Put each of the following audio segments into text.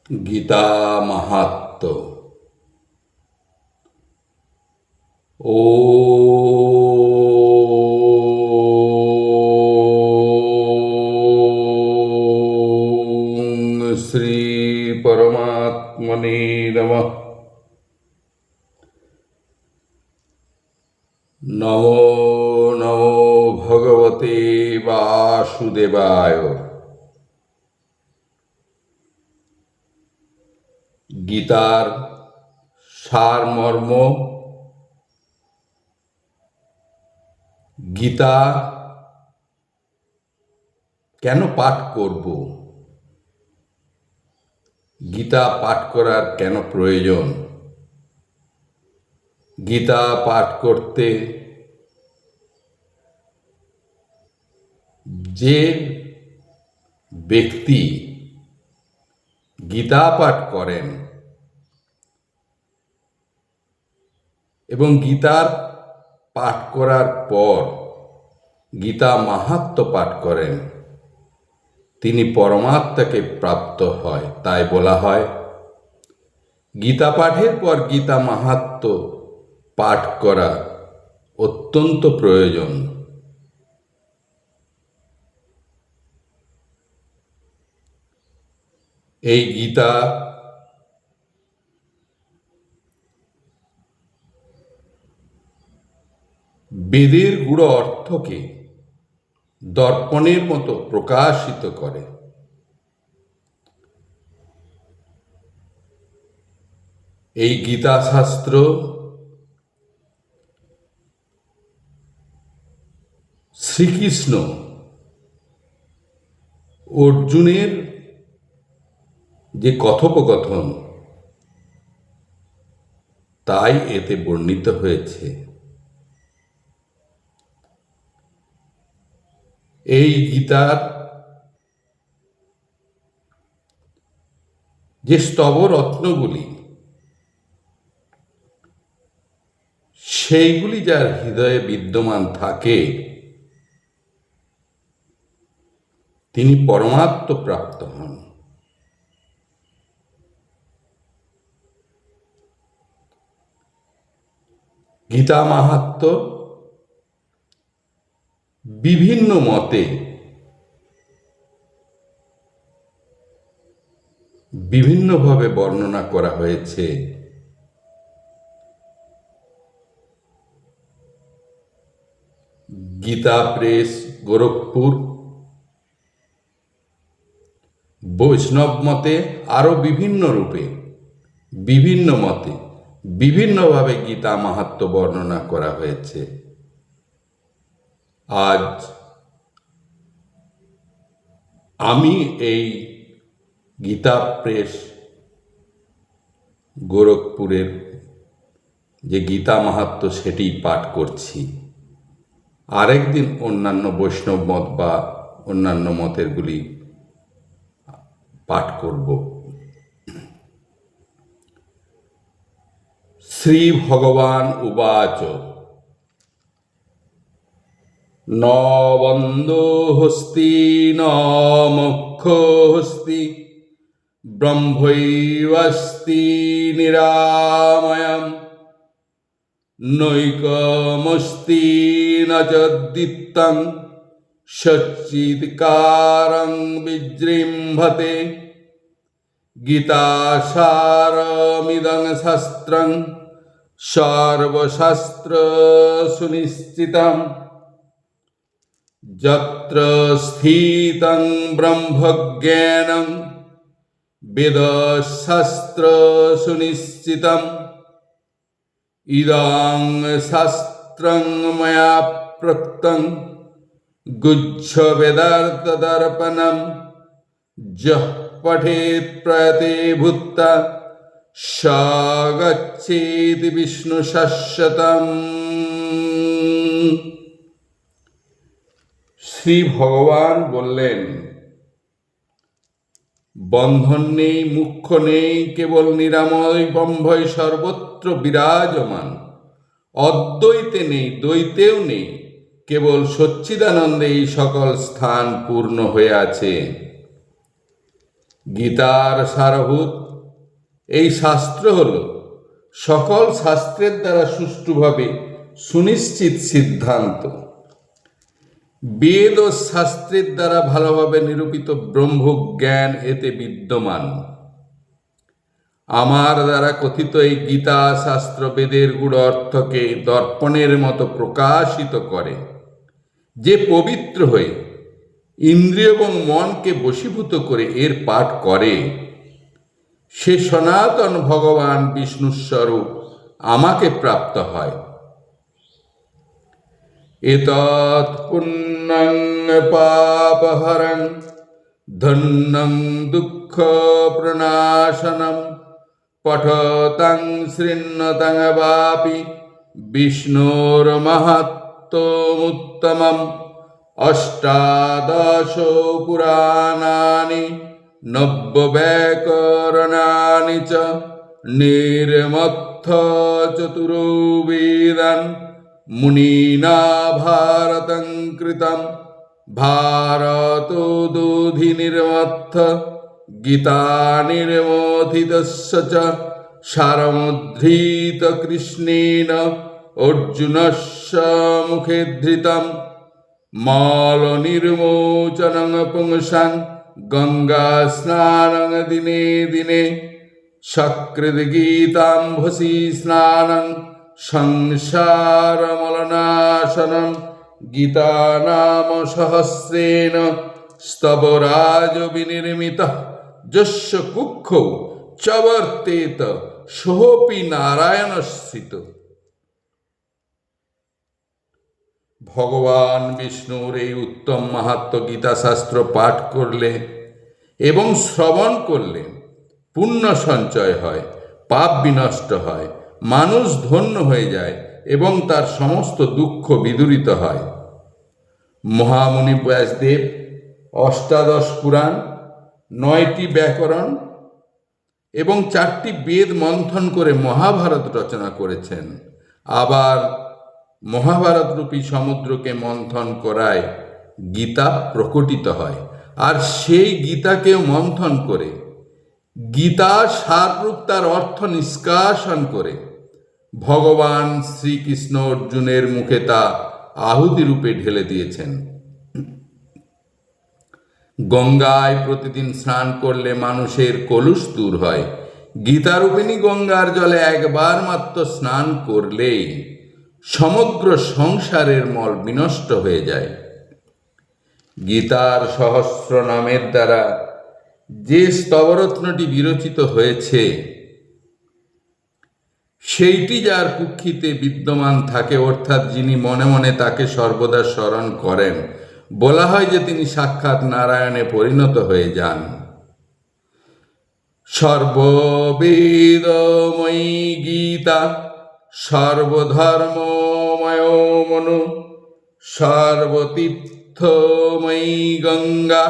গীতা মাহাত্ম্য। ও শ্রী পরমাত্মনে নমঃ। নমো নমো ভগবতে বাসুদেবায়। গীতার সারমর্ম। গীতা কেন পাঠ করব? গীতা পাঠ করার কেন প্রয়োজন? গীতা পাঠ করতে যে ব্যক্তি গীতা পাঠ করেন এবং গীতার পাঠ করার পর গীতা মাহাত্ম্য পাঠ করেন, তিনি পরমাত্মাকে প্রাপ্ত হয়। তাই বলা হয় গীতা পাঠের পর গীতা মাহাত্ম্য পাঠ করা অত্যন্ত প্রয়োজন। এই গীতা বেদের গূঢ় অর্থকে দর্পণের মতো প্রকাশিত করে। এই গীতা শাস্ত্র শ্রীকৃষ্ণ অর্জুনের যে কথোপকথন, তাই এতে বর্ণিত হয়েছে। এই গীতার যে স্তবরত্নগুলি, সেইগুলি যার হৃদয়ে বিদ্যমান থাকে, তিনি পরমাত্ম প্রাপ্ত হন। গীতা মাহাত্ম্য বিভিন্ন মতে বিভিন্নভাবে বর্ণনা করা হয়েছে। গীতা প্রেস, গোরখপুর। বৈষ্ণব মতে আরও বিভিন্ন রূপে, বিভিন্ন মতে বিভিন্নভাবে গীতা মাহাত্ম্য বর্ণনা করা হয়েছে। আজ আমি এই গীতা প্রেস গোরখপুরের যে গীতা মাহাত্ম্য, সেটি পাঠ করছি। আরেকদিন অন্যান্য বৈষ্ণব মত বা অন্যান্য মতেরগুলি পাঠ করব। শ্রী ভগবান উবাচ ন বন্ধো হস্তি ন মোক্ষো হস্তি ব্রহ্মৈবাস্তি নিরাময়ম নৈকমস্তি ন চ দ্বিত্বং সচ্চিৎকারং বিজৃম্ভতে গীতাসারমিদং শাস্ত্রং সর্বশাস্ত্র সুনিশ্চিতম যত্র স্থিতং ব্রহ্মজ্ঞানং বেদশাস্ত্র সুনিশ্চিতম ইদং শাস্ত্রং ময়া প্রক্তং গুহ্য বেদার্থ দর্পণম যঃ পঠেৎ প্রয়তে ভূত্বা স গচ্ছেতি বিষ্ণু শাশ্বতম। শ্রী ভগবান বললেন, বন্ধন নেই, মুখ্য নেই, কেবল নিরাময় ব্রহ্মই সর্বত্র বিরাজমান। অদ্বৈতে নেই, দ্বৈতেও নেই, কেবল সচ্চিদানন্দে এই সকল স্থান পূর্ণ হয়ে আছে। গীতার সারভূত এই শাস্ত্র হল সকল শাস্ত্রের দ্বারা সুষ্ঠুভাবে সুনিশ্চিত সিদ্ধান্ত। বেদ ও শাস্ত্রের দ্বারা ভালোভাবে নিরূপিত ব্রহ্মজ্ঞান এতে বিদ্যমান। আমার দ্বারা কথিত এই গীতা শাস্ত্র বেদের গূঢ় অর্থকে দর্পণের মতো প্রকাশিত করে। যে পবিত্র হয়ে ইন্দ্রিয় এবং মনকে বশীভূত করে এর পাঠ করে, সে সনাতন ভগবান বিষ্ণুস্বরূপ আমাকে প্রাপ্ত হয়। এতৎ পুণ্যং পাপহরং ধন্যং দুঃখ প্রণাশনম পঠতং শৃণ্বতং বাপি বিষ্ণোর মাহাত্ম্যমুত্তমম। অষ্টাদশ পুরাণানি নব্যব্যাকরণানি চ নির্মথ্য চতুর্বেদান মুনিনা ভারতং কৃতম। ভারতোদধি নির্মথ্য গীতা নির্মথিতস্য চ সারমুদ্ধৃত কৃষ্ণেন অর্জুনস্য মুখে ধৃতম। মল নির্মোচনং পুংসাং গঙ্গা স্নানং দিনে দিনে সকৃদ গীতাম্ভসি স্নানং সংসারমলনাশনম। গীতা নাম সহস্রেণ স্তবরাজ বিনির্মিতঃ যস্য কুক্ষৌ চবর্তেত সোऽপি নারায়ণস্থিত। ভগবান বিষ্ণুর এই উত্তম মাহাত্ম্য গীতা শাস্ত্র পাঠ করলে এবং শ্রবণ করলে পুণ্য সঞ্চয় হয়, পাপ বিনষ্ট হয়, মানুষ ধন্য হয়ে যায় এবং তার সমস্ত দুঃখ বিদূরিত হয়। মহামুনি ব্যাসদেব অষ্টাদশ পুরাণ, 9টি ব্যাকরণ এবং 4টি বেদ মন্থন করে মহাভারত রচনা করেছেন। আবার মহাভারত রূপী সমুদ্রকে মন্থন করায় গীতা প্রকটিত হয়, আর সেই গীতাকেও মন্থন করে গীতা সাররূপ তার অর্থ নিষ্কাশন করে ভগবান শ্রীকৃষ্ণ অর্জুনের মুখে তা আহুতি রূপে ঢেলে দিয়েছেন। গঙ্গায় প্রতিদিন স্নান করলে মানুষের কলুষ দূর হয়। গীতারূপিণী গঙ্গার জলে একবার মাত্র স্নান করলেই সমগ্র সংসারের মল বিনষ্ট হয়ে যায়। গীতার সহস্র নামের দ্বারা যে স্তবরত্নটি বিরচিত হয়েছে, সেইটি যার কুক্ষিতে বিদ্যমান থাকে, অর্থাৎ যিনি মনে মনে তাকে সর্বদা স্মরণ করেন, বলা হয় যে তিনি সাক্ষাৎ নারায়ণে পরিণত হয়ে যান। সর্ববেদময়ী গীতা সর্বধর্মময় মনু সর্বতীর্থময়ী গঙ্গা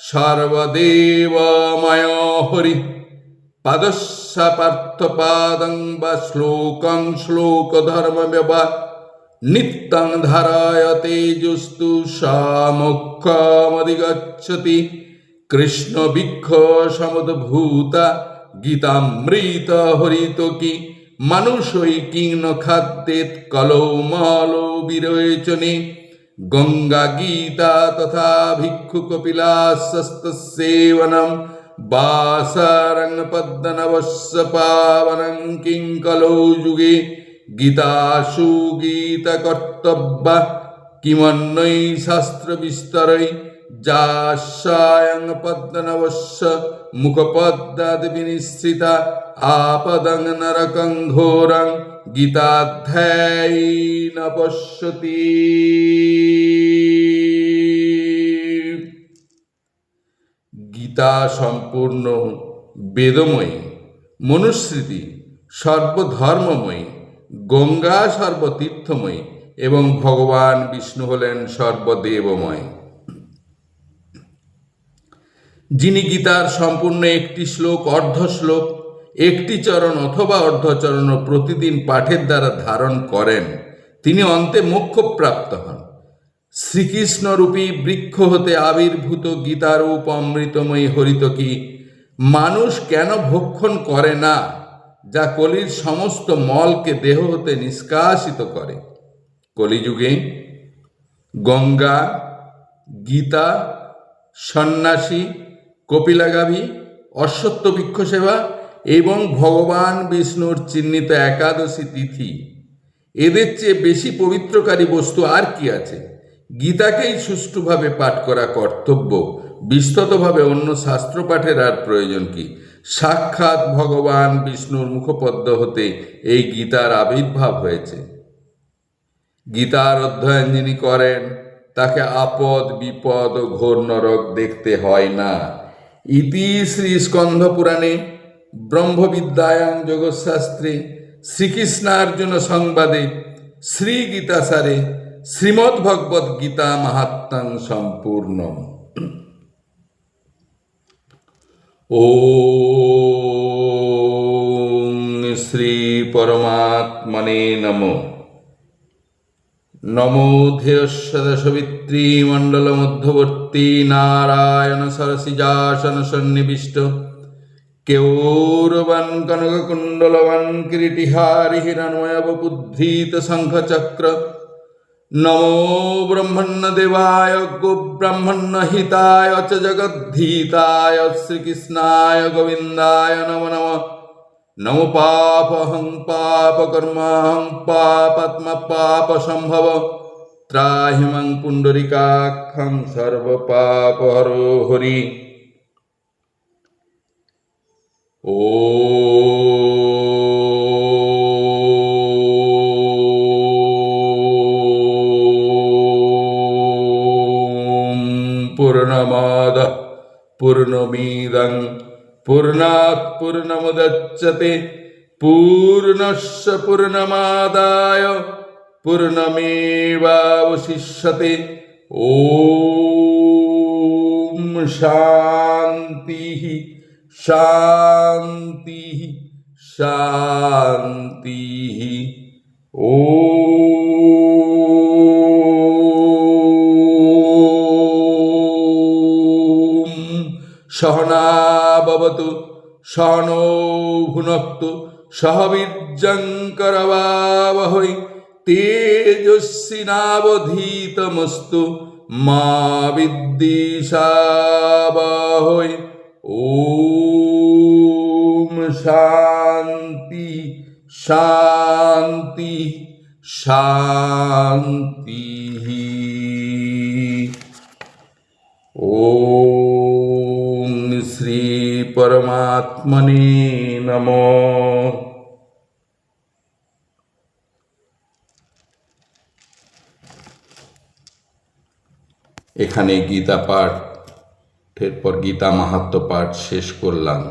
সর্বদেবময় হরি। পাদস্যা পার্থপাদং বা শ্লোকং শ্লোকধর্মব্যবা নিত্যং ধারয়তে যস্তু সমুখমধিগচ্ছতি। কৃষ্ণ বৃক্ষ সমুদ্ভূতা গীতামৃত হরিতকি। মানুষই কিং খাদ্যেত কলৌ মলৌ বিরোচনে। গঙ্গা গীতা তথা ভিক্ষু কপিলাসস্তসেবনম। বাসারং পদ্মনবস্য পাবনং কিং কলৌ যুগে। গীতাসু গীতা কর্তব্যা কিমন্যৈ শাস্ত্র বিস্তরৈ। যাস্যায়ং পদ্মনবস্য মুখপদ্মাদ বিনিশ্রিতা। আপদং নরকং ঘোরং গীতাধ্যায়ী ন পশ্যতি। গীতা সম্পূর্ণ বেদময়ী, মনুস্মৃতি সর্বধর্মময়ী, গঙ্গা সর্বতীর্থময়ী এবং ভগবান বিষ্ণু হলেন সর্বদেবময়। যিনি গীতার সম্পূর্ণ একটি শ্লোক, অর্ধ শ্লোক, একটি চরণ অথবা অর্ধচরণ প্রতিদিন পাঠের দ্বারা ধারণ করেন, তিনি অন্তে মোক্ষপ্রাপ্ত হন। শ্রীকৃষ্ণরূপী বৃক্ষ হতে আবির্ভূত গীতারূপ অমৃতময়ী হরিতকী মানুষ কেন ভক্ষণ করে না, যা কলির সমস্ত মলকে দেহ হতে নিষ্কাশিত করে? কলিযুগে গঙ্গা, গীতা, সন্ন্যাসী, কপিলাগাভী, অশ্বত্থ বৃক্ষ সেবা এবং ভগবান বিষ্ণুর চিহ্নিত একাদশী তিথি, এদের চেয়ে বেশি পবিত্রকারী বস্তু আর কি আছে? গীতাকেই সুষ্ঠুভাবে পাঠ করা কর্তব্য, বিস্তৃতভাবে অন্য শাস্ত্র পাঠের আর প্রয়োজন কি? সাক্ষাৎ ভগবান বিষ্ণুর মুখপদ্ম হতে এই গীতার আবির্ভাব হয়েছে। গীতার অধ্যয়ন যিনি করেন, তাকে আপদ বিপদ ও ঘোর নরক দেখতে হয় না। ইতি শ্রী স্কন্ধ পুরাণে ব্রহ্মবিদ্যায়াং যোগশাস্ত্রে শ্রীকৃষ্ণার্জুন সংবাদে শ্রী গীতাসারে শ্রীমদ্ ভগবদ গীতা মাহাত্ম্যং সম্পূর্ণম। ওম শ্রী পরমাত্মনে নমঃ। নমো ধ্যেয়স্য মণ্ডল মধ্যবর্তী নারায়ণ সরসিজাসন সন্নিবিষ্ট কেউরবান কনককুণ্ডলবান কিরীটিহারি হিরণ্ময় বুদ্ধিত শঙ্খচক্র। নমো ব্রহ্মণ্য দেবায় গোব্রাহ্মণ্য হিতায় চ জগদ্ধিতায় শ্রীকৃষ্ণায় গোবিন্দায় নমো নমঃ। নমো পাপহং পাপকর্মাহং পাপাত্মা পাপ সম্ভব ত্রাহি মাং পুণ্ডরিকাক্ষং সর্বপাপহরো হরি। ওম পূর্ণমাদঃ পূর্ণমিদং পূর্ণাৎ পূর্ণমুদচ্যতে পূর্ণস্য পূর্ণমাদায় পূর্ণমেবাবশিষ্যতে। ওম শান্তি শান্তি শান্তি। ওম সহনা ভবতু সহনৌ ভুনক্তু সহ বীর্যং করবাবহৈ তেজস্বিনাবধীতমস্তু মা বিদ্বিষাবহৈ। ওম শান্তি শান্তি শান্তি। ওম শ্রী পরমাত্মনে নমঃ। এখানে গীতা পাঠ, এরপর গীতা মাহাত্ম্য পাঠ শেষ করলাম।